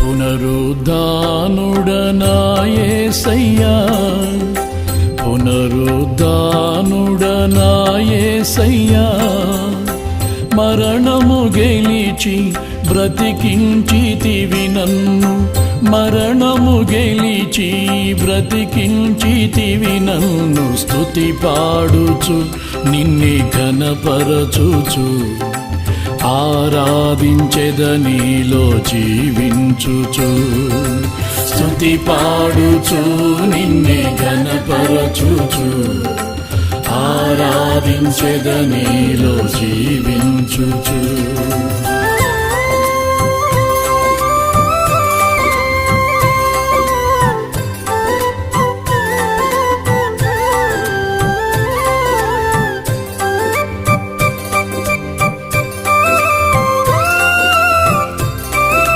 పునరుద్ధానుడనా యేసయ్యా, పునరుద్ధానుడనా యేసయ్యా, మరణము గెలిచి బ్రతికించితివి నన్ను, మరణము గెలిచి బ్రతికించితివి నన్ను. స్తుతి పాడుచు నిన్నే ఘనపరచుచు, ఆరాధించెదనీలో జీవించుచు. స్తుతి పాడుచు నిన్నే ఘనపరచుచు, ఆరాధించెదనీలో జీవించుచు.